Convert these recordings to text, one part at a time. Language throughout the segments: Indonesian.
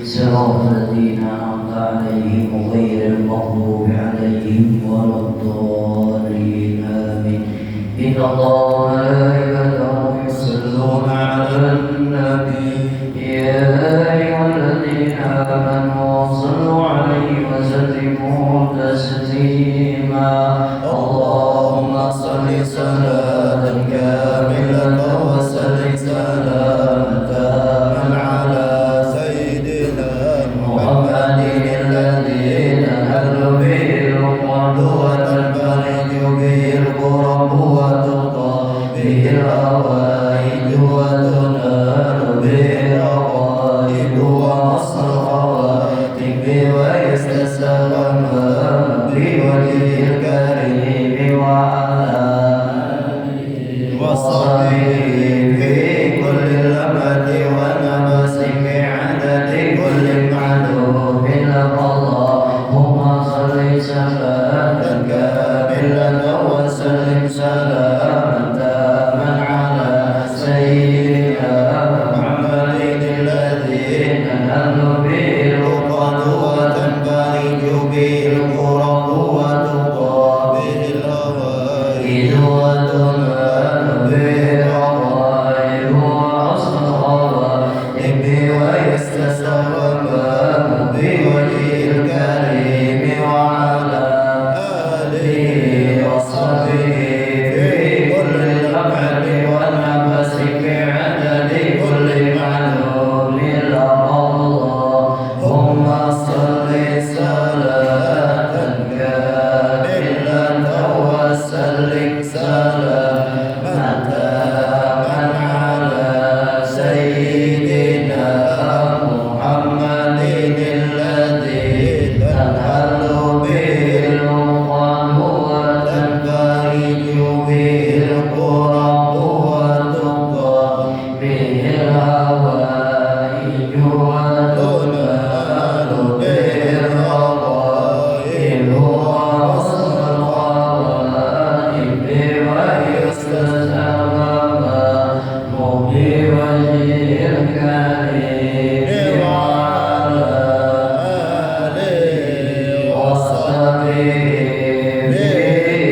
صراط الذين أنعمت عليهم غير المغضوب عليهم ولا الضالين آمين. إن الله وملائكته يصلون على النبي يا أيها الذين آمنوا صلوا عليه وسلموا تسليما. اللهم صل صلاة كاملة وسلم سلاما تاما على سيدنا محمد الذي تنال به العقد وتنفرج به الكرب وتقى به الهوائج وتنال به الرغائب ومصر خواتم ويستسلم بوجه الكريم وعلى وصحبه في كل لمحة ونفس بعدد كل معلوم لك. اللهم صل صلاة كاملة وسلم سلاما تاما على سيدنا محمد الذي تنال به العقد وتنفرج به الكرب وتقى به الهوائج وتنال به الرغائب وحسن الخواتم ويستسلم بوجه الكريم وعلى آله وصحبه في كل لمحة ونفس بعدد كل معلوم لك. اللهم صل صلاة كاملة وسلم سلاما تاما على سيدنا محمد الذي تنال به العقد وتنفرج به الكرب وتقى به الهوائج وتنال به الرغائب وحسن الخواتم ويستسلم بوجه الكريم وعلى آله وصحبه في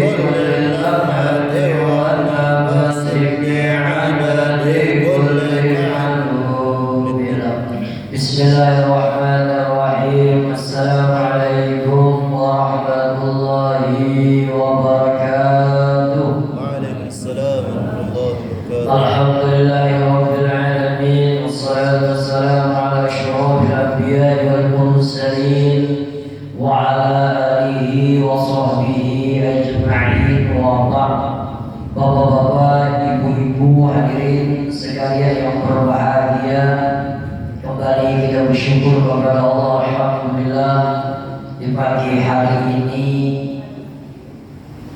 كل لمحة ونفس بعدد كل معلوم لك. بسم الله الرحمن الرحيم. السلام عليكم ورحمة الله وبركاته. وعليكم السلام ورحمة الله وبركاته. الحمد لله رب العالمين، والصلاة والسلام على أشرف الأنبياء والمرسلين وعلى آله وصحبه أجمعين. وبعد. Bapak-bapak, ibu-ibu, hadirin sekalian yang berbahagia, kembali kita bersyukur kepada Allah. Alhamdulillah, di pagi hari ini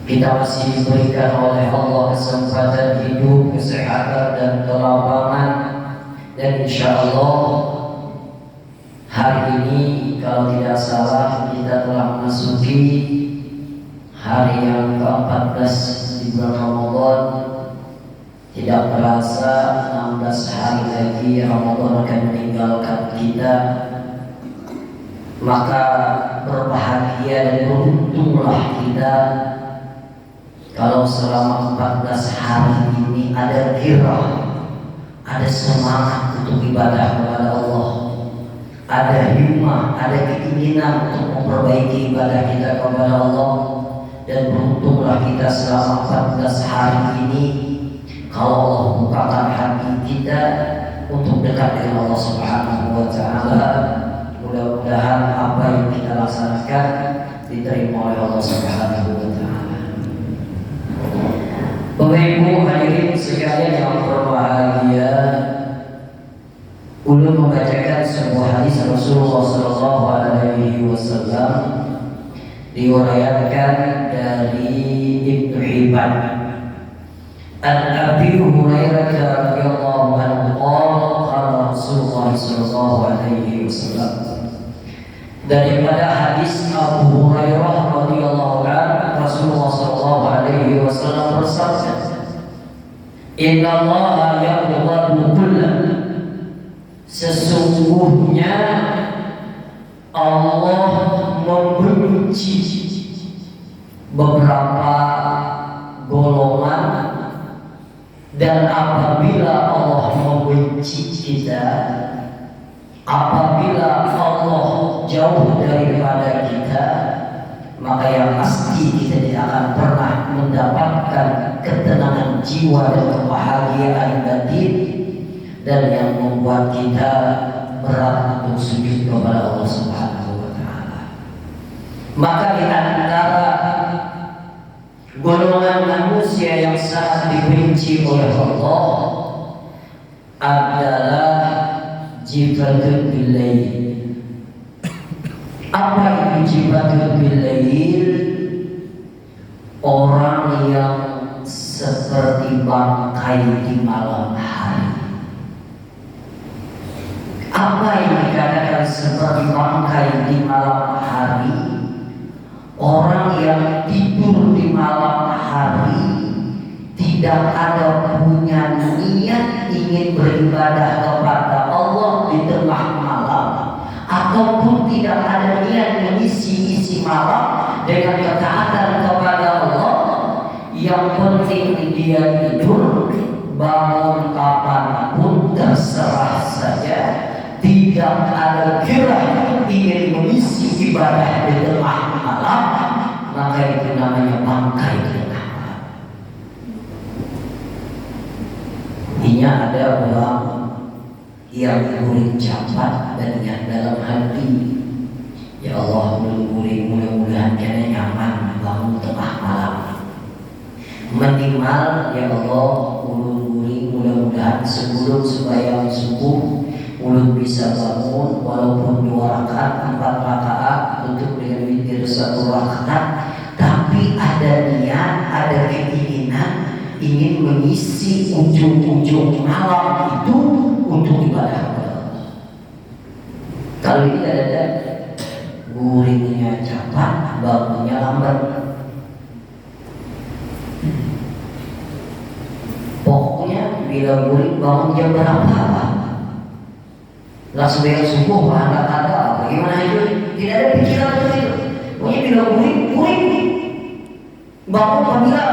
kita masih diberikan oleh Allah kesempatan hidup, kesehatan dan kelapangan, dan insya Allah hari ini kalau tidak salah kita telah memasuki hari yang ke-14 di bulan Ramadan. Tidak terasa 16 hari lagi Ramadan akan meninggalkan kita. Maka berbahagia dan beruntunglah kita kalau selama 14 hari ini ada gairah, ada semangat untuk ibadah kepada Allah, ada himmah, ada keinginan untuk memperbaiki ibadah kita kepada Allah. Dan beruntunglah kita selama 14 hari ini kalau Allah bukakan hati kita untuk dekat dengan Allah Subhanahu wa Ta'ala. Mudah-mudahan apa yang kita laksanakan diterima oleh Allah Subhanahu wa Ta'ala. Bapak Ibu hadirin sekalian yang berbahagia, ulun membacakan sebuah hadis Rasulullah sallallahu alaihi wasallam diuraikan dari Ibnu Hibban. An Abi Hurairah radhiyallahu anhu qala Rasulullah sallallahu alaihi wasallam. Daripada hadis Abu Hurairah radhiyallahu anhu, Rasulullah sallallahu alaihi wasallam bersabda, "Inna Allah yaqbalu kullan." Sesungguhnya Allah membenci beberapa golongan, dan apabila Allah membenci kita, apabila Allah jauh daripada kita, maka yang pasti kita tidak akan pernah mendapatkan ketenangan jiwa dan kebahagiaan batin, dan yang membuat kita berat untuk sujud kepada Allah Subhanahu wa Ta'ala. Maka di antara golongan manusia yang sangat dibenci oleh Allah adalah jifatul bilail. Apa itu jifatul bilail? Orang yang seperti bangkai di malam hari. Apa yang dikatakan seperti bangkai di malam hari? Orang yang tidur di malam hari, tidak ada punya niat ingin beribadah kepada Allah di tengah malam, ataupun tidak ada niat mengisi malam dengan ketaatan kepada Allah. Yang penting dia tidur, bangun kapanpun terserah saja, tidak ada kira ingin mengisi ibadah di tengah malam, maka itu namanya bangkai di tengah malam. Artinya ada orang yang guling cepat dan yang dalam hati, ya Allah, mudah-mudahan kena nyaman bangun tengah malam. Minimal ya Allah, guling mudah-mudahan sebelum sembahyang subuh ulun bisa bangun walaupun 2 rakaat, 4 rakaat, tutup dengan witir 1 rakaat, tapi ada niat, ada keinginan ingin mengisi ujung-ujung malam itu untuk ibadah kepada Allah. Kalau ini ada gulingnya cepat, bangunnya lambat. Pokoknya bila guling bangun jam berapa, langsung bayar subuh, nggak ada bagaimana itu, tidak ada pikiran itu. Pokoknya bila guling bangun apabila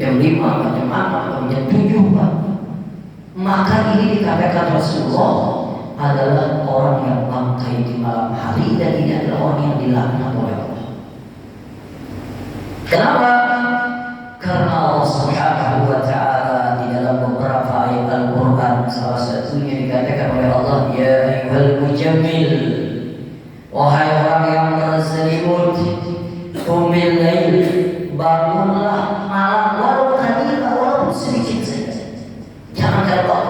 jam 5, jam 6, jam 7, Pak. Maka ini dikatakan Rasulullah adalah orang yang bangkai di malam hari, dan ini adalah orang yang dilaknat oleh Allah. Kenapa? Karena Allah Subhanahu wa Ta'ala di dalam beberapa ayat Al-Quran, salah satunya dikatakan oleh Allah, ya ayyuhal mujammil, wahai orang yang berselimut, qumil lail, bangunlah malam walaupun sedikit saja. Jangan kalau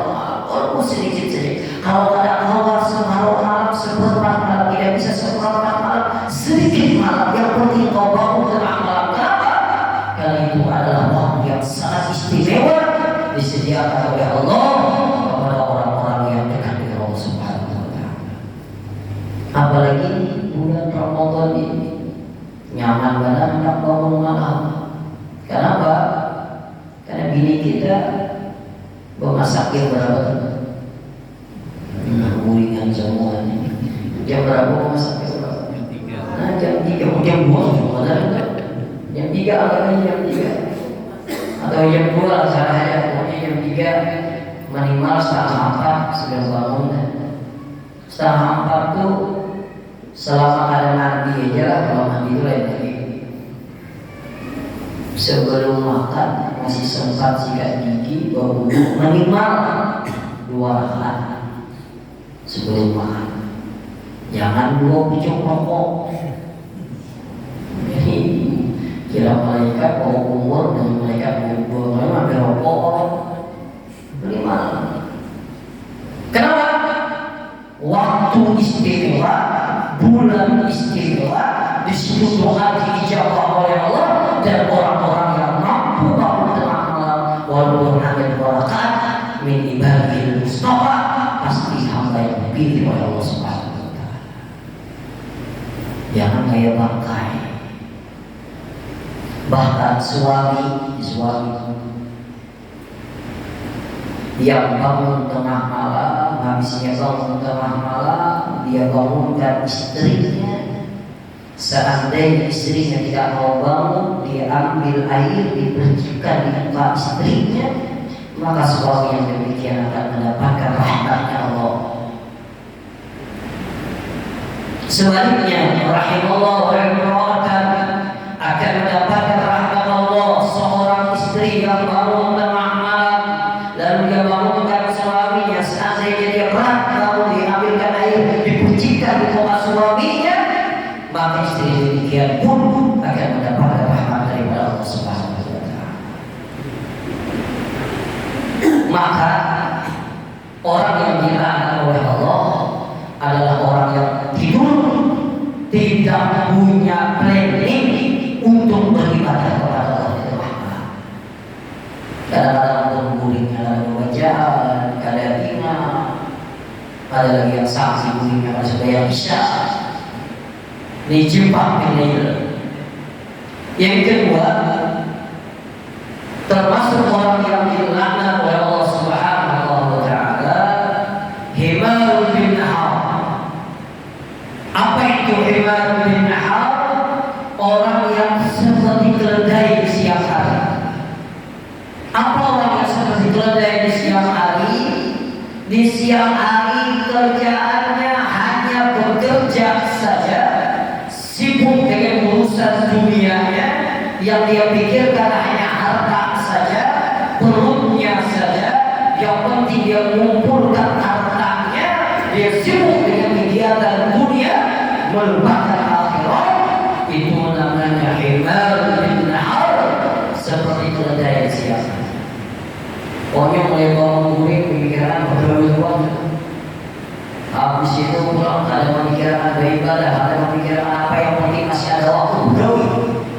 walaupun sedikit saja. Kalau ada keluar separuh malam, seperempat malam, tidak bisa seperempat malam, sedikit malam, yang penting kau bangun tengah malam. Kenapa? Karena itu adalah waktu yang sangat istimewa disediakan oleh Allah kepada orang-orang yang dekat dengan Allah Subhanahu wa Ta'ala. Apalagi bulan Ramadan ini nyaman banget hendak bangun malam. Kenapa? Karena bini kita memasaknya berapa? Gulingan semuanya. Jam berapa memasaknya berapa? Nah, jam 3, jam 2 jam 3 agaknya jam 3 atau jam 2 caranya, pokoknya jam 3 minimal setengah 4 sudah bangun. Setengah 4 tuh selama ada mandi aja lah, kalau mandi itu lain lagi. Sebelum makan masih sempat sikat gigi, berwudu, minimal 2 rakaat sebelum makan. Jangan 2 pucuk rokok. Jadi kira malaikat bawa umur dan malaikat bawa ambil rokok minimal. Kenapa? Waktu istimewa, bulan istimewa, di situ doa diijabah oleh Allah, dan orang-orang yang mampu bangun tengah malam walaupun hanya 2 rakaat min ibadil mustafa, pasti hamba yang dipilih oleh Allah Subhanahu wa Ta'ala. Jangan kayak bangkai. Bahkan suami Dia bangun tengah malam, habisnya bangun tengah malam, dia bangunkan istrinya. Seandainya istrinya tidak mau bangun, dia ambil air, dipercikan di muka istrinya, maka suami yang demikian akan mendapatkan rahmatnya Allah. Sebaliknya, rahimahullah wa rahmatkan akan mendapatkan rahmat Allah. Seorang istri yang bangun tengah malam, lalu dia bangunkan suaminya, seandainya dia berat, lalu diambilkan air, dipercikan di muka suaminya, maka istri demikian pun akan mendapatkan rahmat dari Allah Subhanahu wa Ta'ala. Maka orang yang dilaknat oleh Allah adalah orang yang tidur, tidak punya planning untuk beribadah kepada Allah di malam. Kadang-kadang bergulingnya lalu bacaan, kadang-kadang ada lagi yang saksi gulingnya pada sebayang isya. Ini jumpa penilai. Yang kedua, termasuk orang yang dilaknat oleh Allah Subhanahu wa Ta'ala, himarun bin nahar. Apa itu himarun bin nahar? Orang yang seperti keledai di siang hari. Apa orang yang seperti keledai di siang hari? Di siang hari kerjaannya hanya bekerja saja, sibuk dengan urusan dunianya, yang dia pikirkan hanya harta saja, perutnya saja, yang penting dia mengumpulkan hartanya, dia sibuk dengan kegiatan dunia, melupakan akhirat. Itu namanya himar bin nahar, seperti keledai siang. Pokoknya mulai bangun guring pemikiran berdoa, habis itu pulang ada pemikiran beribadah, ada pemikiran apa yang penting masih ada waktu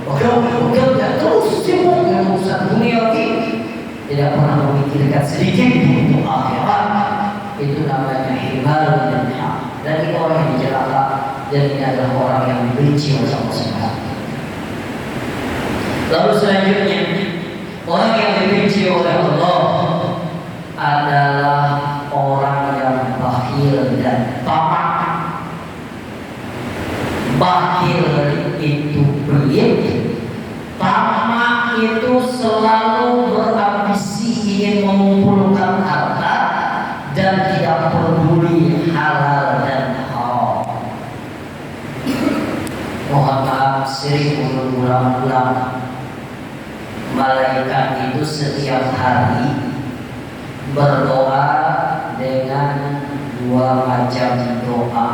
bekerja terus sibuk dengan urusan dunia ini, tidak pernah memikirkan sedikit untuk akhirat. Itu namanya himar bin nahar, dan ini orang yang dijelaka, dan ini adalah orang yang dibenci oleh Allah Subhanahu. Lalu selanjutnya, orang yang dibenci oleh Allah adalah orang yang bakhil dan tamak. Bakhil itu pelit, tamak itu selalu berambisi ingin mengumpulkan harta dan tidak peduli halal dan haram. Mohon maaf, sering berulang-ulang, malaikat itu setiap hari berdoa dengan dua macam doa.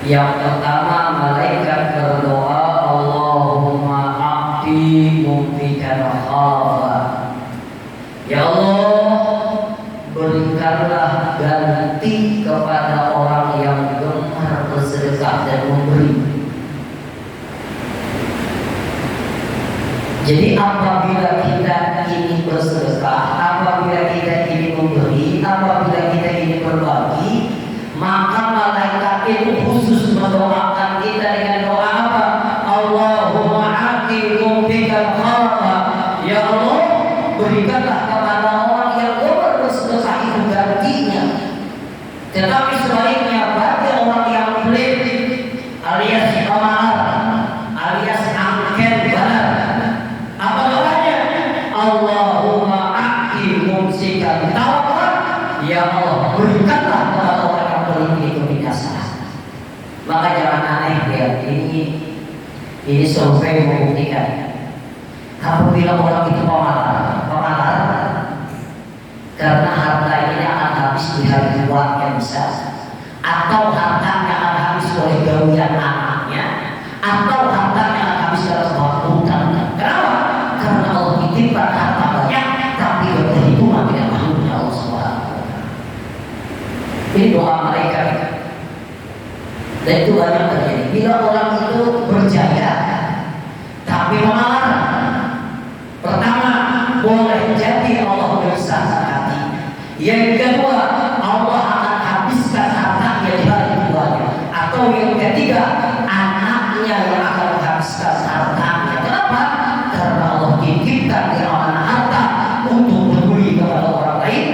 Yang pertama, malaikat berdoa, Allahumma a'ti mumfikan khafa. Ya Allah, berikanlah ganti kepada orang yang gemar bersedekah dan memberi. Jadi apabila kita ingin bersedekah, apabila kita ingin memberi, apabila kita ingin berbagi, maka malaikat itu khusus mendoakan kita dengan doa apa? Allahumma a'ti mumfikan khafa. Ya Allah, berikanlah kepada orang yang gemar bersedekah itu gantinya. Tetapi sebaliknya, bagi orang yang pelit alias pemalas, alias angker benar, apa doanya? Allahumma a'ti mumsikan tawakal. Ya Allah, berikanlah kepada orang yang berini kebinasaan. Maka jangan aneh ya, ini survei membuktikan. Apabila orang itu pemalas, karena harta ini akan habis di hari tua yang bisa, atau hartanya akan habis oleh gawian anaknya, atau hartanya akan habis dalam kebutuhan. Kenapa? Karena Allah titipkan harta banyak, tapi berhitungan dengan makhluknya Allah Subhanahu. Ini doa malaikat, dan itu banyak terjadi. Bila orang itu berjaya, tapi mengalah, pertama boleh jadi Allah bersahkan hati. Yang kedua, Allah akan habiskan hartanya di hari tuanya. Atau yang ketiga, anaknya yang akan menghabiskan hartanya. Kenapa? Karena Allah titipkan di amanah harta untuk peduli kepada orang lain,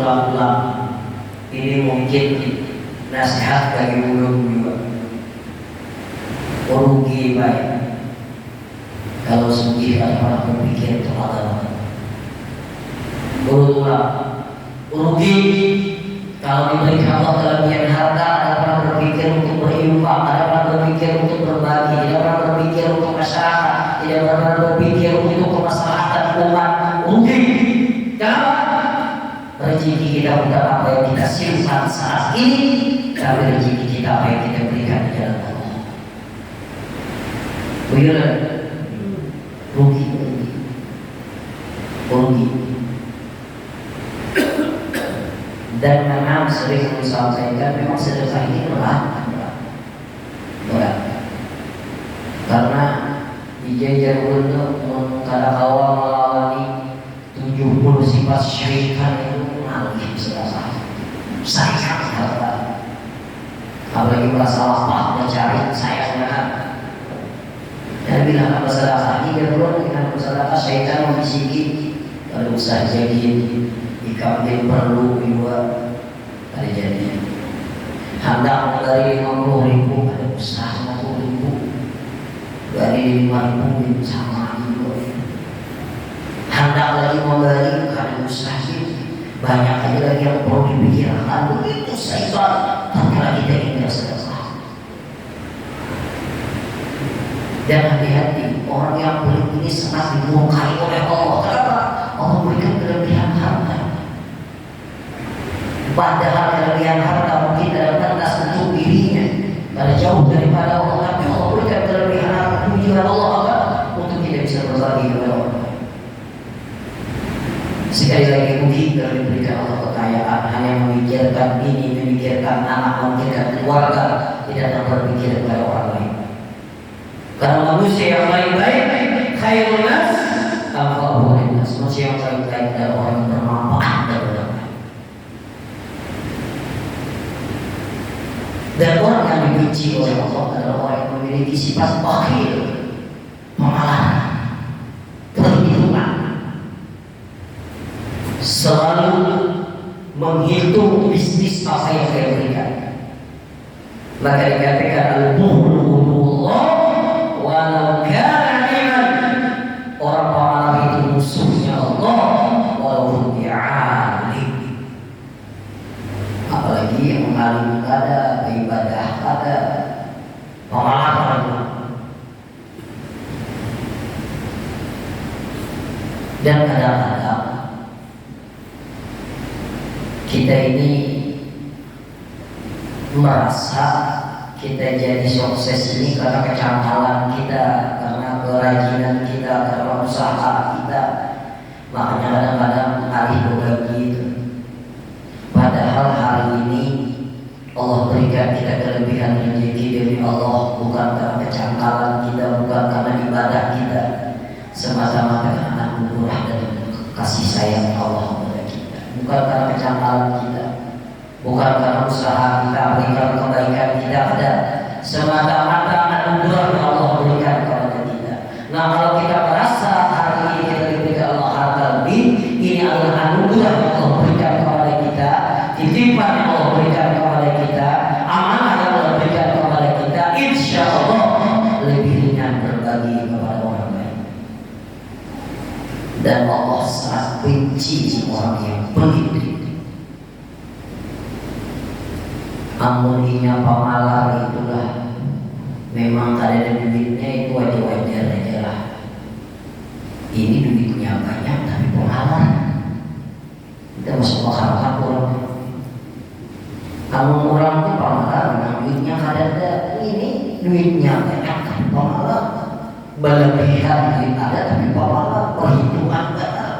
ulang-ulang. Ini mungkin nasihat bagi ulun juga. Rugi baik kalau sendiri ada orang berpikir kepada ulang. Rugi kalau diberikan Allah kelebihan harta, ada orang berpikir untuk berinfak, ada orang berpikir untuk berbagi, ada orang berpikir untuk masyarakat, tidak pernah berpikir untuk kemaslahatan umat. Rugi. Kenapa? Rezeki kita bukan apa yang kita simpan saat ini, tapi rezeki kita apa yang kita berikan di jalan Allah. Begitu, rugi. Dan memang sering disampaikan, memang sedekah ini berat. Karena dijajar untuk kada kawa melawani 70 sifat syaitan itu mengalih selesai. Sayang harta. Apalagi masalah apa mencari sayangnya. Dan bila ada sedekah ini berbuat dengan sedekah syaitan membisiki, kalau usah jadi jika dia perlu juga ada jadi. Hendak dari 50.000 ada usaha 50.000, dari 5.000 sama juga. Hendak lagi membeli ada usaha banyak aja lagi yang perlu dipikirkan. Begitu syaitan tatkala kita ingin sedekah. Dan hati-hati, orang yang pelit ini sangat dimurkai oleh Allah. Kenapa? Allah berikan kelebihan harta. Padahal kelebihan harta mungkin dalam batas untuk dirinya, karena jauh daripada Allah. Tapi Allah berikan kelebihan harta tujuan Allah agar untuk kita bisa berbagi kepada orang. Sekali lagi mungkin kalau diberikan Allah kekayaan, hanya memikirkan ini, memikirkan anak, memikirkan keluarga, tidak berpikir kepada orang lain. Karena manusia yang baik-baik, khairun nas anfa'uhum linnas. Manusia yang baik-baik adalah orang yang bermanfaat bagi orang lain. Dan orang yang dibenci oleh Allah adalah orang yang memiliki sifat bakhil, pemalas, perhitungan, selalu menghitung bisnis apa yang dia berikan. Maka dikatakan al-bukhulullah walau kana liman. Orang pemalas itu musuhnya Allah walaupun dia alim. Apalagi yang alim ada, ibadah ada, pemalas ada. Dan kadang-kadang kita ini merasa kita jadi sukses ini karena kecangkalan kita, karena kerajinan kita, karena usaha kita. Makanya kadang-kadang alih berbagi itu. Padahal hari ini Allah berikan kita kelebihan rezeki dari Allah, bukan karena kecangkalan kita, bukan karena ibadah kita, semata-mata karena anugerah dan kasih sayang Allah kepada kita. Bukan karena kecangkalan kita, bukan karena usaha kita berikan kebaikan kita, ada semata-mata anugerah yang Allah berikan kepada kita. Nah, kalau kita merasa hari ini kita diberikan Allah harta lebih, ini adalah anugerah yang Allah berikan kepada kita, titipan yang Allah berikan kepada kita, amanah yang Allah berikan kepada kita. Insya Allah lebih ringan berbagi kepada orang lain. Dan Allah sangat benci orang yang pelit. Amuninya pemalar itulah, memang ada duitnya itu wajar-wajar aja lah. Ini duitnya banyak tapi pemalar, kita masuk akal orang. Kamu orang itu pemalar, memang duitnya ada, ini duitnya banyak tapi pemalar, berlebihan duit ada tapi pemalar, perhitungan batal.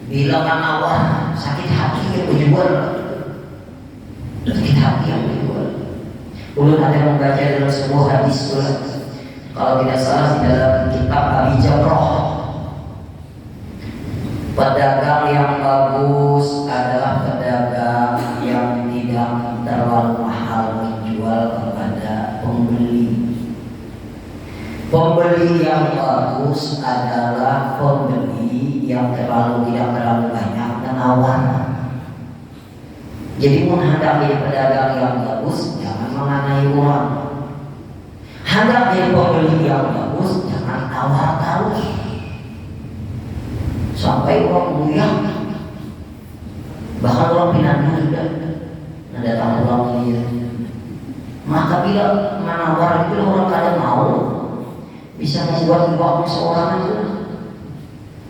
Bilangan awal sakit hati yang menjual. Sakit hati yang kedua. Ulun ada membaca dalam sebuah hadis kalau tidak salah di dalam kitab Abi Jamrah. Pedagang yang bagus adalah pedagang yang tidak terlalu mahal menjual kepada pembeli. Pembeli yang bagus adalah pembeli yang tidak terlalu banyak menawar. Jadi pun hendak jadi pedagang yang bagus, jangan menganai orang. Hendak jadi pembeli yang bagus, jangan tawar terus sampai orang buyang. Bahkan orang pindah juga ada tamu orang ini. Maka bila menawar itu orang kadang mau bisa membuat uang seorang itu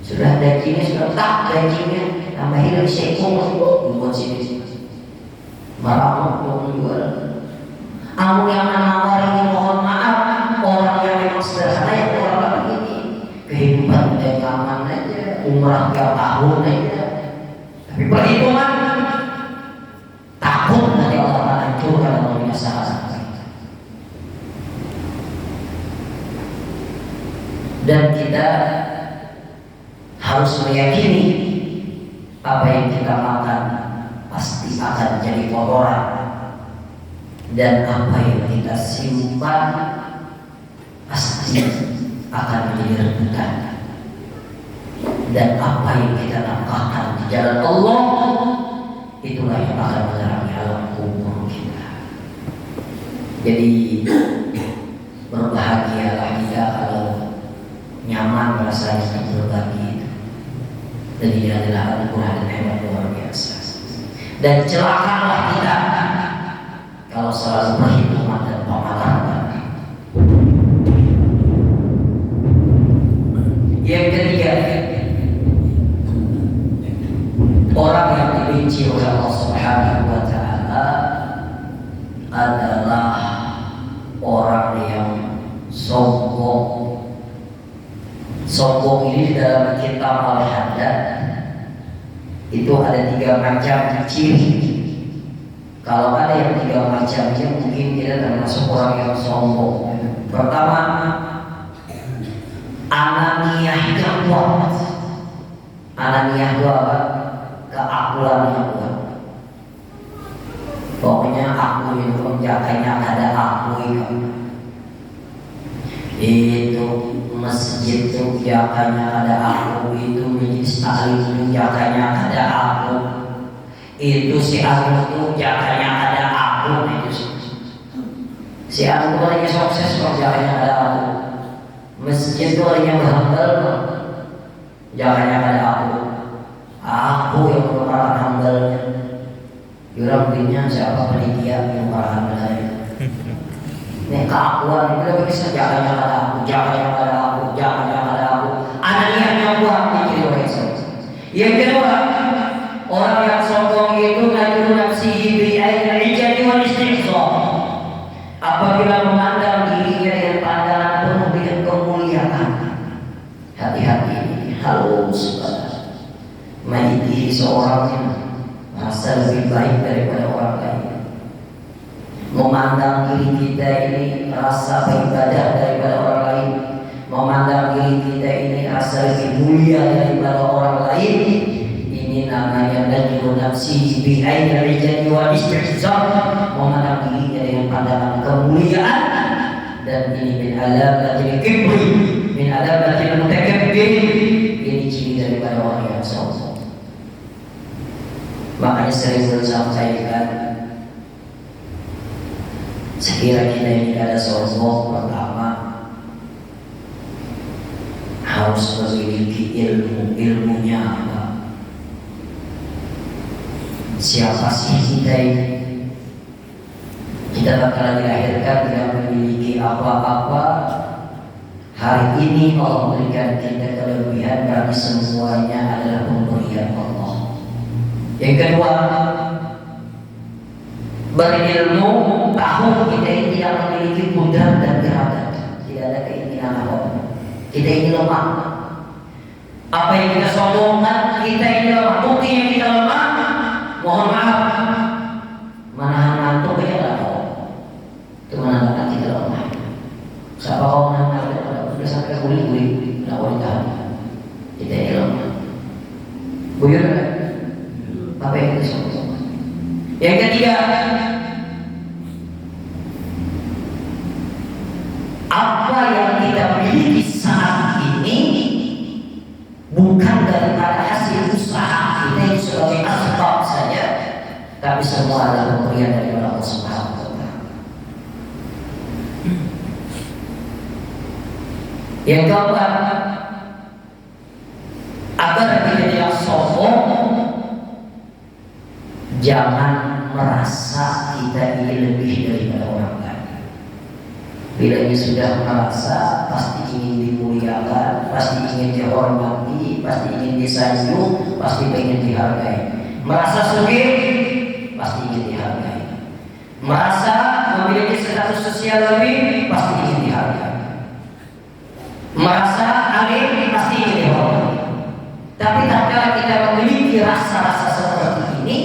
sudah dagingnya sudah tak dagingnya tambahin lagi sekong buat sini marah mau jual. Kamu yang menawar ini mohon maaf, orang yang memang sederhana yang orang begini kehidupan dan nyaman aja, umrah tiap tahun aja, tapi perhitungan takut nanti Allah akan hancurkan kalau punya salah. Dan kita harus meyakini apa yang kita makan pasti akan jadi kotoran, dan apa yang kita simpan pasti akan menjadi rebutan, dan apa yang kita nafkahkan di jalan Allah itulah yang akan menerangi alam kubur kita. Jadi berbahagialah kita kalau nyaman rasanya berbagi, dan ini adalah anugerah dan hemat luar biasa. Dan celakalah kita kalau selalu perhitungan dan pengalaman. Yang ketiga, orang yang dibenci oleh Allah Subhanahu wa Ta'ala adalah orang yang sombong. Sombong ini di dalam kitab Al-Haddad itu ada 3 macam ciri. Kalau ada yang 3 macamnya mungkin kita termasuk orang yang sombong. Pertama, ananiyahnya kuat. Ananiyah itu apa? Keakuan yang kuat. Pokoknya aku itu menjaganya ada aku itu masjid itu jakanya ada aku, itu majlis taklim itu jakanya ada aku, itu si aku itu jakanya ada aku, itu si aku lagi sukses kok jakanya ada aku, masjid itu lagi yang humble jakanya ada aku yang merupakan humble-nya. Jurang punya siapa panitia yang merupakan humble-nya. Ini keakuan itu lebih bisa jakanya ada aku, jakanya ada aku, jakanya ada aku. Ananiahnya kuat diciri oleh Islam. Yang kedua, orang yang sombong itu najul nafsihi bi'ainil ijadi wal istihzar. Apabila memandang dirinya dengan pandangan penuh dengan kemuliaan, hati-hati, halus banget. Maitihi seorang yang merasa lebih baik daripada orang lain. Memandang diri kita ini rasa beribadah daripada orang lain, memandang diri kita ini rasa lebih mulia daripada orang lain, ini namanya najul nafsi bi'ainil ijadi wal istihzar. Memandang dirinya dengan pandangan kemuliaan, dan ini min alamatil kibri, min alamatil mutakabbir. Ini ciri daripada orang yang sombong. Makanya sering disampaikan, sekiranya kita ini ada sombong, pertama harus memiliki ilmunya apa? Siapa sih kita ini? Kita bakal dilahirkan tidak memiliki apa-apa. Hari ini Allah berikan kita kelebihan, karena semuanya adalah pemberian Allah. Yang kedua, berilmu, tahu kita ini tidak memiliki kudrat dan iradah, tidak ada keinginan apa-apa. Kita ini lemah. Apa yang kita sombongkan, kita ini lemah. Bukti yang kita lemah, mohon maaf, menahan ngantuk aja nggak tahu. Itu menandakan kita lemah. Siapa kau menahan ngantuk? Sudah sampai guli-guli, nggak boleh tahan. Kita ini lemah. Buyur kan? Apa yang kita sombongkan? Yang ketiga, apa yang kita miliki saat ini bukan daripada hasil usaha kita yang sebagai asbab saja, tapi semua pemberian dari Allah Subhanahu wa taala. Yang keempat, agar kita tidak sombong, jangan merasa kita ini lebih daripada orang lain. Bila ini sudah merasa, pasti ingin dimuliakan, pasti ingin dihormati, pasti ingin disanjung, pasti ingin dihargai. Merasa sugih, pasti ingin dihargai. Merasa memiliki status sosial lebih, pasti ingin dihargai. Merasa alim, pasti ingin dihormati. Tapi tatkala kita memiliki rasa-rasa seperti ini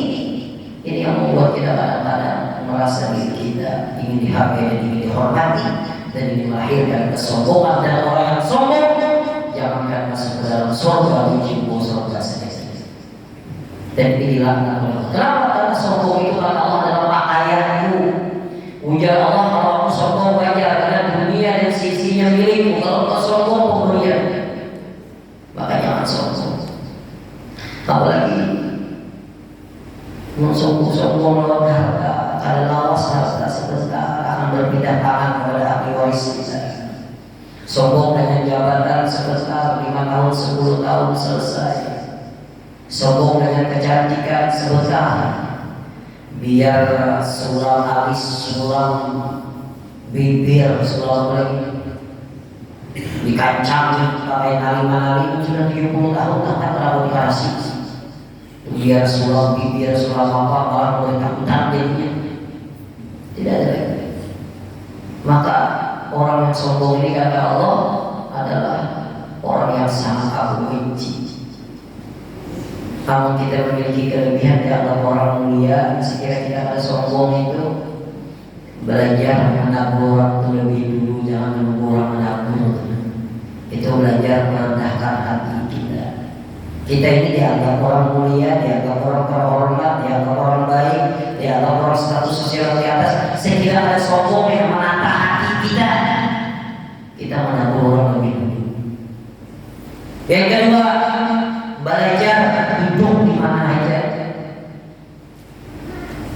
yang membuat kita kadang-kadang merasa diri kita ingin dihargai dan ingin dihormati, dan ini melahirkan kesombongan. Dan orang yang sombong jangankan masuk ke dalam surga, mencibur surga saja. Dan ini dilaknat oleh Allah. Kenapa? Karena sombong itu kata Allah adalah pakaianmu. Ujar Allah, kalau aku sombong wajar, karena dunia dan sisinya milikmu. Kalau kau sombong, pemberian. Maka jangan sombong. Apalagi sombong melawan harta, karena lawas harta sebentar akan berpindah tangan kepada ahli waris kita. Sombong dengan jabatan sebentar, 5 tahun, 10 tahun selesai. Sombong dengan kecantikan sebentar, biar sulam alis, sulam bibir, sulam lagi dikancang pakai nalim-nalim sudah 70 tahun tak pernah dikasih. Biar sulam bibir, sulam apa, malah boleh takutan jadinya. Tidak ada lagi. Maka orang yang sombong ini kata Allah adalah orang yang sangat aku benci. Namun kita memiliki kelebihan di antara orang mulia. Sekiranya kita ada sombong itu, belajar menabuh orang itu lebih dulu, jangan menunggu orang menabuh. Itu belajar merendahkan hati kita. Kita ini dianggap orang mulia, dianggap orang terhormat, dianggap orang baik, dianggap orang status sosial di atas. Sekiranya ada sombong yang menata hati kita, kita menabuh orang lebih dulu. Yang kedua, belajar hidup di mana aja.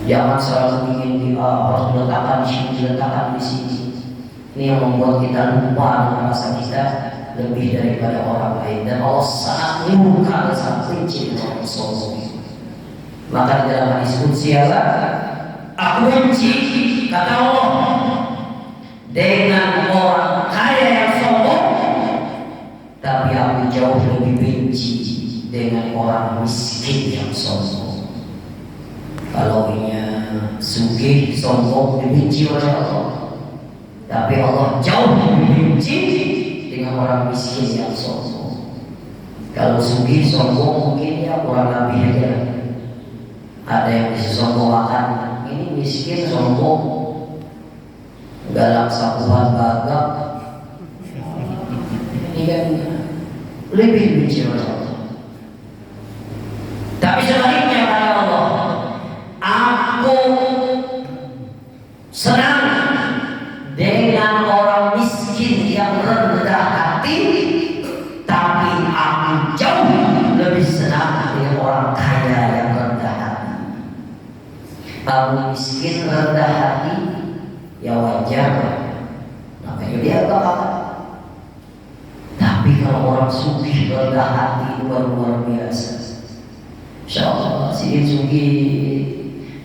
Jangan selalu ingin harus diletakkan di sini, diletakkan di sini. Ini yang membuat kita lupa merasa kita lebih daripada orang lain. Dan Allah sangat murka dan sangat benci dengan orang sombong. Maka di dalam hadis qudsi Allah, aku benci, kata Allah, dengan orang kaya yang sombong, tapi aku jauh lebih benci dengan orang miskin yang sombong. Kalau punya sugih sombong dibenci oleh Allah, tapi Allah jauh lebih benci dengan orang miskin yang sombong. Kalau sugih sombong mungkin ya kurang lebih aja. Ada yang disombongkan, ini miskin sombong, galak sapuan bagak, ini kan lebih benci oleh Allah. Tapi sebaliknya kata Allah, aku senang dengan orang miskin yang rendah hati, tapi aku jauh lebih senang dengan orang kaya yang rendah hati. Kalau miskin rendah hati, ya wajar, makanya dia apa-apa. Tapi kalau orang sugih rendah hati itu luar biasa. Insya Allah si sugih,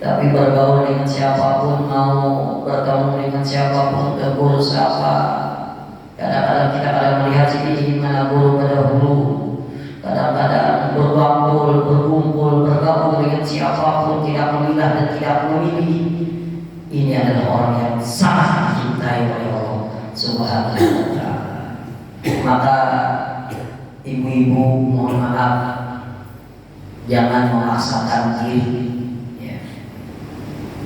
tapi bergaul dengan siapapun, mau bertemu dengan siapapun, tegur siapa. Kadang-kadang kita melihat sini gimana guru pada hulu. Kadang-kadang berkumpul, bergabung dengan siapapun, tidak memilah dan tidak memilih. Ini adalah orang yang sangat dicintai oleh Allah Subhanahu wa taala. Maka ibu-ibu mohon maaf, jangan memaksakan diri.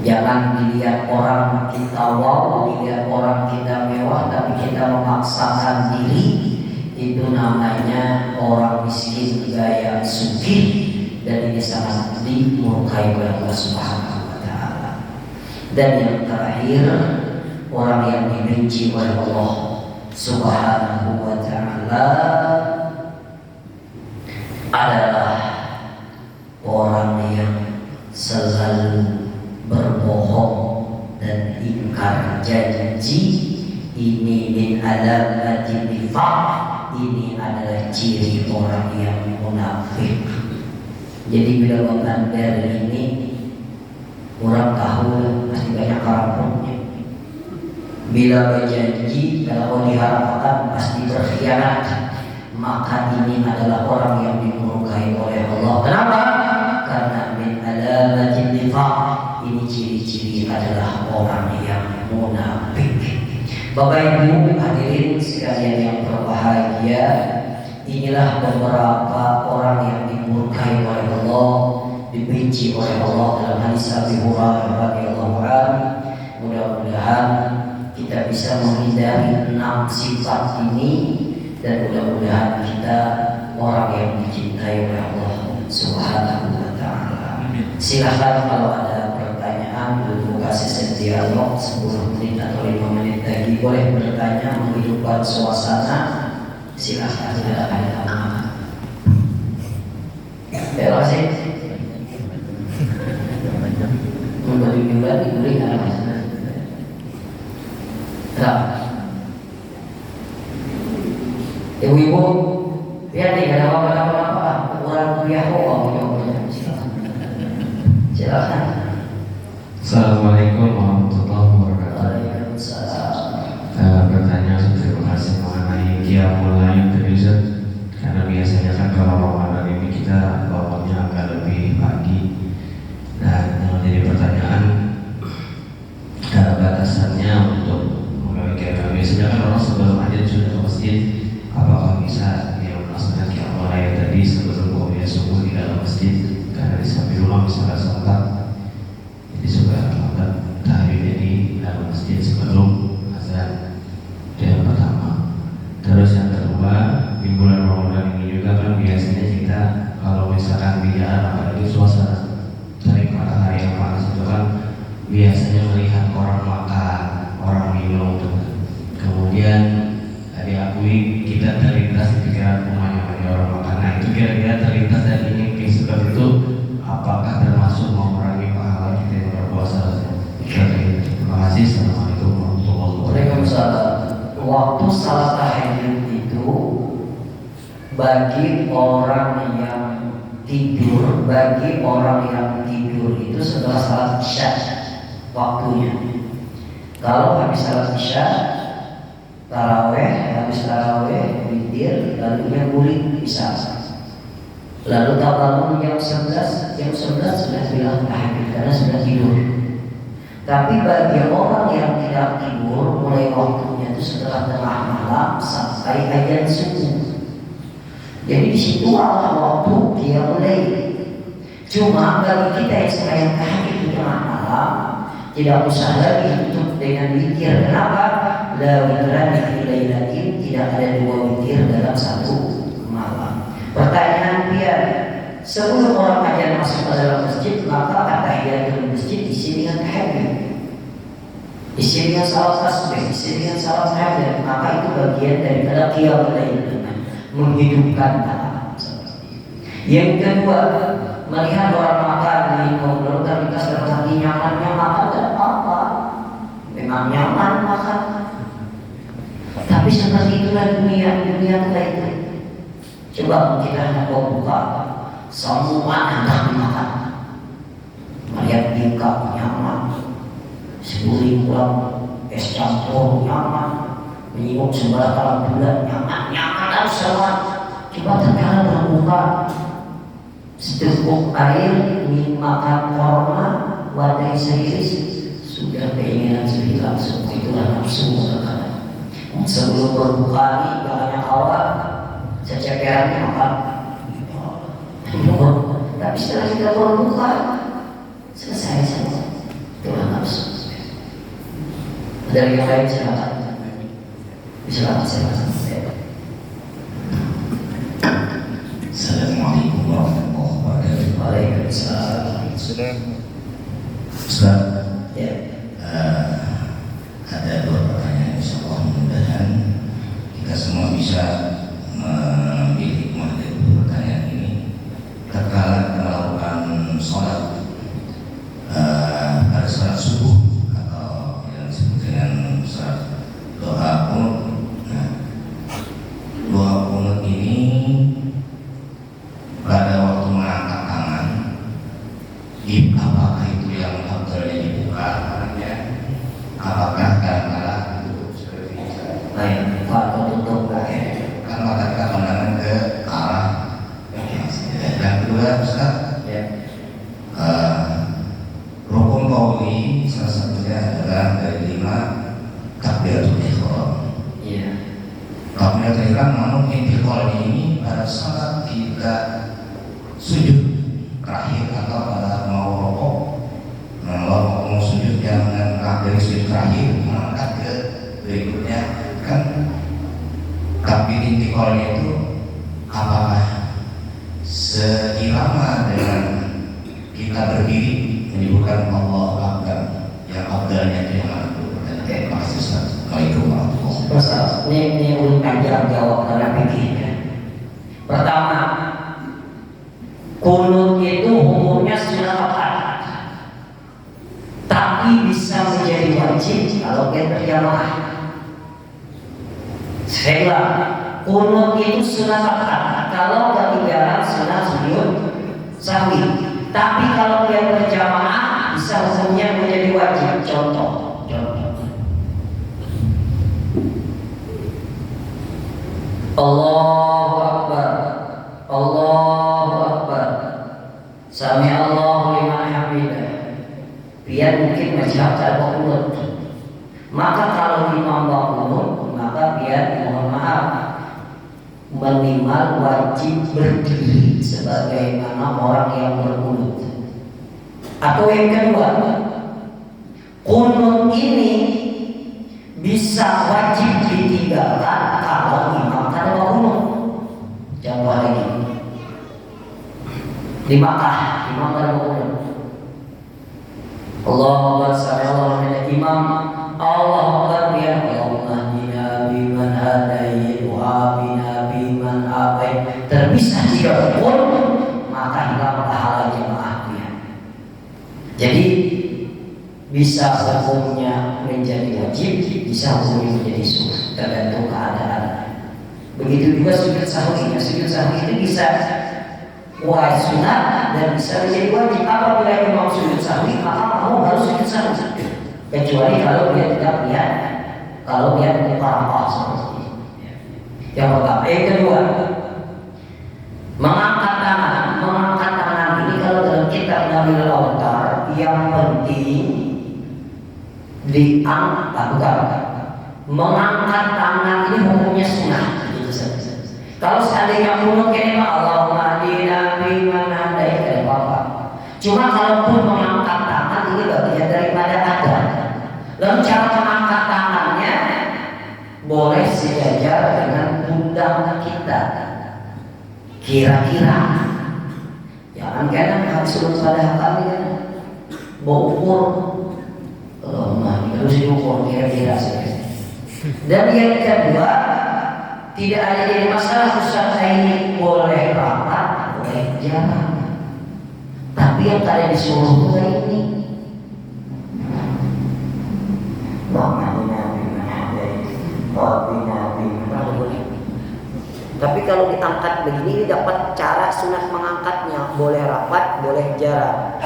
Jangan dilihat orang kita wow, dilihat orang kita mewah, tapi kita memaksakan diri. Itu namanya orang miskin gaya sugih, dan ini sangat dimurkai oleh Allah Subhanahu wa taala. Dan yang terakhir, orang yang dibenci oleh Allah Subhanahu wa taala adalah orang yang selalu berbohong dan ingkar janji. Ini min alamatin nifaq, ini adalah ciri orang yang munafik. Jadi bila bandar ini orang tahu pasti banyak kerapunnya. Bila berjanji kalau diharapkan pasti berkhianat, maka ini adalah orang yang dimurkai oleh Allah. Kenapa? Karena min alamatin nifaq, ini ciri-ciri adalah orang yang munafik. Bapak Ibu hadirin sekalian yang berbahagia, inilah beberapa orang yang dimurkai oleh Allah, dibenci oleh Allah dalam hadis Abi Hurairah radhiyallahu anhu. Mudah-mudahan kita bisa menghindari 6 sifat ini dan mudah-mudahan kita orang yang dicintai oleh Allah Subhanahu wa taala. Silahkan kalau ada pertanyaan, dulu kasih dialog 10 menit atau 5 menit lagi boleh bertanya, menghidupkan suasana. Silahkan, tidak ada anak. Terima kasih. Memberi kembali beri anak. Nah, ibu-ibu, lihat nih ada apa-apa orang kuliah silakan. Assalamualaikum warahmatullahi wabarakatuh. Waalaikumsalam. Bertanya, terima kasih mengenai Qiyamul Lail tadi Ustaz. Karena biasanya kan kalau Ramadan ini kita bangunnya agak lebih pagi. Dan yang jadi pertanyaan, batasannya untuk menggawe Qiyamul Lail. Biasanya kan orang sebelum azan sudah ke masjid, apakah bisa yang melaksanakan Qiyamul Lail tadi sebelum qobliyah subuh di dalam masjid? Karena di samping rumah misalnya sholat, jadi suka lambat tahajudnya di dalam masjid sebelum azan. Itu yang pertama. Terus yang kedua, di bulan Ramadan ini juga kan biasanya kita kalau misalkan di jalan apalagi suasana dari hari yang panas itu kan biasanya melihat orang makan, orang minum. Kemudian diakui kita terlintas di pikiran rumahnya orang makan. Nah itu kira-kira terlintas dan ingin seperti itu, apakah termasuk mengurangi pahala kita yang berpuasa? Terima kasih. Assalamualaikum warahmatullahi wabarakatuh. Waalaikumsalam. Waktu salat tahajud itu bagi orang yang tidur, itu setelah salat isya waktunya. Kalau habis salat isya, habis taraweh, witir, lalu dia guling bisa. Lalu tabangun jam 11 sudah bilang tahajud karena sudah tidur. Tapi bagi orang yang tidak tidur, mulai waktunya itu setelah tengah malam sampai azan subuh. Jadi di situ adalah waktu dia mulai. Cuma bagi kita yang sembahyang tahajud di tengah malam, tidak usah lagi tutup dengan witir. Kenapa? La witrani fi lailatin, tidak ada 2 witir dalam satu malam. Pertanyaan dia, sebelum orang azan masuk ke dalam masjid, maka tahiyatul masjid isi dengan tahajud, isi dengan salat tasbih, isi dengan salat tahajud. Maka itu bagian daripada qiyamul lail, menghidupkan malam. Yang kedua, melihat orang makan, minum, lalu terlintas dalam hati nyamannya makan dan apa? Memang nyaman makan. Tapi seperti itulah dunia telah itu. Coba kita mau buka semua hendak dimakan. Melihat bingkak nyaman, sebuling pulang es campur nyaman, menyinggung sebelah kalang bulan nyaman semua. Coba terkadang berbuka seteguk air, makan korma, wadah seiris, sudah keinginan sehilang semua. Itulah nafsu terkadang. Sebelum berbuka ini banyak awal ceceperannya makan. Tapi setelah kita berbuka selesai saja. Itulah nafsu. Dari yang lain silakan. Silakan. Assalamualaikum warahmatullahi wabarakatuh. Waalaikumsalam. Ustaz, Ya. ada 2 pertanyaan. Insyaallah mudah-mudahan kita semua bisa mengambil hikmah dari pertanyaan ini. Tatkala kita melakukan sholat pada mengajarkan namun intikal ini pada saat kita sujud terakhir atau pada mau rokok, mau sujud yang dari sujud terakhir mengangkat ke berikutnya kan takbir intikalnya itu apakah seirama dengan kita berdiri menyebutkan Allahu Akbar yang abdalnya itu yang mana itu? Terima kasih Ustaz. Assalamualaikum warahmatullahi wabarakatuh. Ini belum panjang jawab karena pikirnya. Pertama, kunut itu hukumnya sunnah rakaat, tapi bisa menjadi wajib kalau dia berjamaah. Saya ulang, kunut itu sunnah rakaat, kalau ketinggalan sunnah sujud sahwi. Tapi kalau dia berjamaah bisa hukumnya menjadi wajib. Contoh. Allahu Akbar, Allahu Akbar, Sami Allahu liman hamidah. Biar mungkin masyarakat kunut. Maka kalau imam kunut, maka biar mohon maaf minimal wajib berdiri sebagaimana orang yang berkunut. Atau yang kedua, kunut ini bisa wajib ditinggalkan kalau imam kada kunut. Contoh lagi di Makkah, imam kada kunut. Allahu Akbar, imam Allahu Akbar, dia Allahumma hdina biman hadayt wa bina biman afait. Terpisah jika pun maka hilang pahala jemaahnya. Jadi bisa hukumnya menjadi wajib, bisa hukumnya menjadi sunnah, tergantung keadaan. Begitu juga sujud sahwi. Sujud sahwi itu bisa wajib sunnah dan bisa menjadi wajib. Apabila imam sujud sahwi, maka kamu harus sujud sahwi. Kecuali kalau dia tidak lihat, kalau dia mukarrah seperti ini. Yang pertama. Yang kedua, mengangkat tangan. Mengangkat tangan ini kalau dalam kitab Nabil Autar, yang penting diangkat, bukan. Mengangkat tangan ini hukumnya sunnah. Kalau seandainya kunut ini Allahumma hdina biman hadayt, tidak apa-apa. Cuma kalaupun mengangkat tangan ini bagian daripada adab. Lalu cara mengangkat tangannya boleh sejajar dengan pundak kita. Kira-kira, jangan harus pada kali kan bawa ukur. Harus diukur kira-kira saja. Dan yang kedua, tidak ada jadi masalah Ustaz ini boleh rapat, boleh jalan. Tapi yang kalian disuruh ini tapi kalau diangkat begini dapat cara sunat mengangkatnya, boleh rapat, boleh jarak.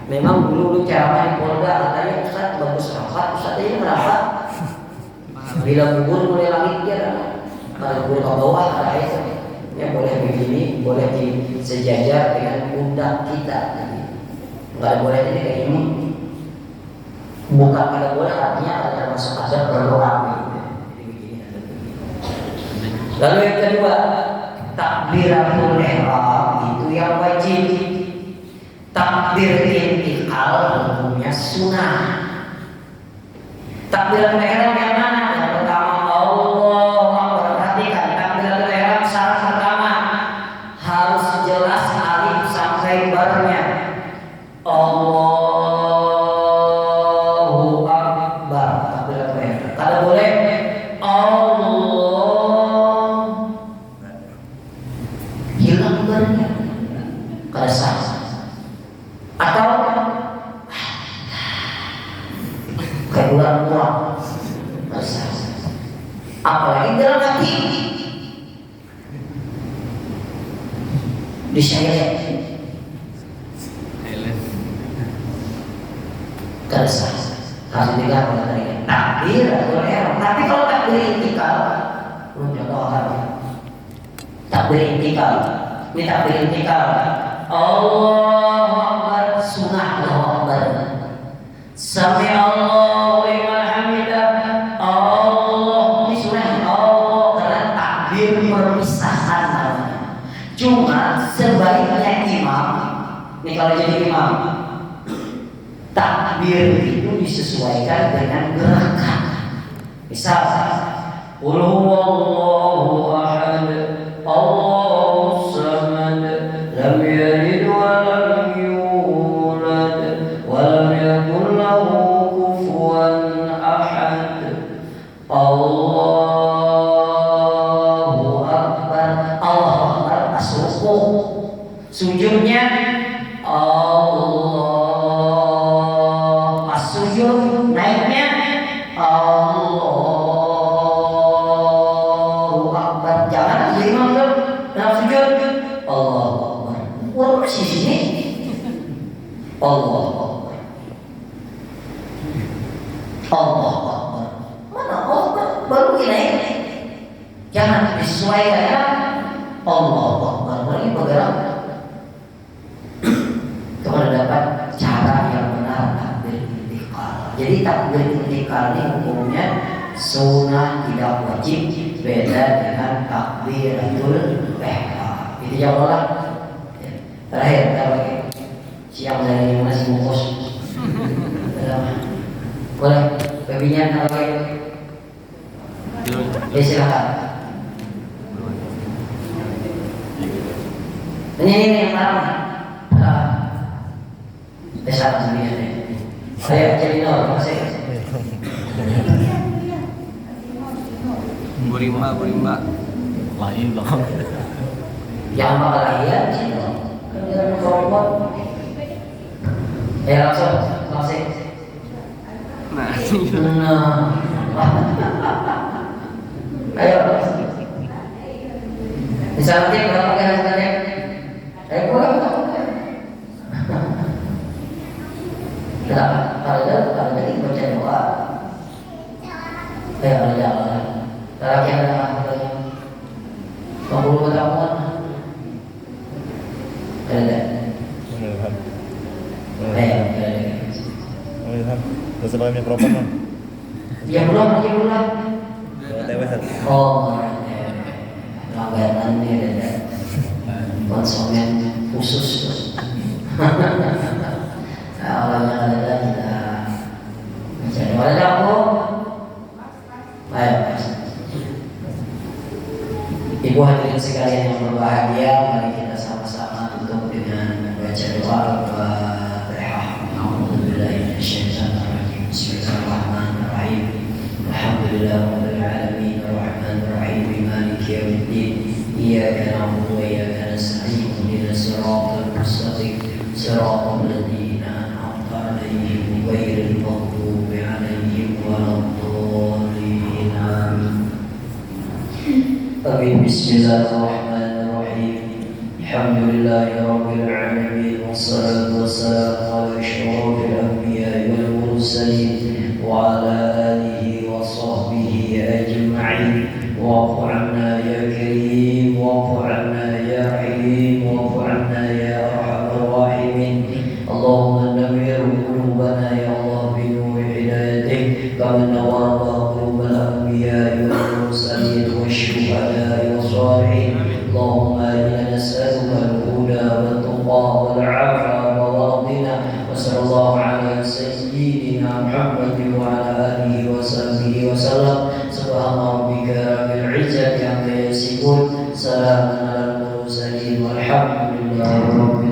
Memang dulu cara di Polda katanya Ustaz bagus rapat, Ustaz ini merapat. Bila bubur mulai langit dia, kalau bubur ke bawah ada air. Ya boleh begini, boleh sejajar dengan pundak kita. Enggak boleh jadi kayak ini. Bukan kada boleh, artinya ada termasuk adab berdoa. Lalu yang kedua, takbiratul ihram itu yang wajib. Takbir intikal hukumnya sunnah. Takbiratul ihram yang mana? Yang pertama Allahu Akbar. Perhatikan takbiratul ihram syarat pertama harus jelas alif sampai barnya. Allahu Akbar. Takbiratul ihram. Kada boleh Allah hilang barnya. Kada sah. Atau kayak kurang-kurang. Apalagi dalam hati disayat kada sah. Harus diganti tadi. Takbir atau ihram. Tapi kalau takbir intikal, contoh apa? Takbir intikal. Ini takbir intikal. Allahu Akbar, sunnah Allahu Akbar. Sami Allahu liman hamidah. Allah ini sunnah Allah karena takbir Cuma sebaiknya imam, ini kalau jadi imam, takbir itu disesuaikan dengan gerakan. Misal, Qul huwallahu ahad, Allahus samad, lam yalid wa lam yulad, wa lam yakul lahu kufuwan ahad. Allahu akbar. Allahu akbar pas rukuk. Sujudnya Allah, pas sujud naiknya Allahu akbar. Jangan jadi imam tuh dalam sujud Allahu akbar. Wah, masih sini Allahu akbar. Allahu akbar. Mana Allah baru naik? Jangan disesuaikan Allahu akbar. Lagi bergerak. Kemudian dapat cara yang benar takbir intikal. Jadi takbir intikal ini hukumnya sunnah, tidak wajib, beda dengan takbiratul ihram. Itu jawaban. Terakhir, siang dari masih bungkus. Boleh, babinya apa lagi? Ya silakan. Ini yang mana? Besar sebenarnya. Saya jadi nol, masih. Burimba. Lain belakang. Yang bakal lahir sih dong. Kan robot. Ya langsung. Nah. Ayo. Misalnya berapa kali sekali? Kalau jadi baca doa. Ada. Terakhir ada 20 tahun. Ada. Bisa pakai mikrofon kan? Ya belum. Oh, langganan ini ada konsumen khusus. Awalnya ada kita mencari ada aku. Baik. Ibu hadirin sekalian yang berbahagia, mari kita sama-sama tutup dengan baca doa Al-Fatihah. A'udzubillahi minasyaitonir rajim. Bismillahirrahmanirrahim. Alhamdulillahirabbil alamin, arrahmanir rahim, maliki yaumiddin. Iyyaka na'budu wa iyyaka nasta'in. Ihdinas siratal mustaqim. Siratal ladzina an'amta 'alaihim ghairil maghdubi 'alaihim waladdallin. Amin. Bismillahirrahmanirrahim. Alhamdulillahirabbil alamin, wassalatu wassalamu ala asyrafil anbiya'i wal mursalin wa ala alihi wa sahbihi ajma'in. Wa'fu 'anna ya karim, wa'fu 'anna ya rahim, wa'fu 'anna ya arhamar rahimin. Allahumma nawwir qulubana ya Allah bi nuri hidayatik kama nawwarta qulubal anbiya'i wal mursalin wasyuhada'i wassalihin. Allahumma inna nas'aluka al-huda wat-tuqa wal-'afafa wal-ghina wa sallallahu ala sayyidina Muhammadin wa ala alihi wa sahbihi wa sallam. Subhana rabbika rabbil 'izzati 'amma yasifun, salamun alal mursalin walhamdulillahi rabbil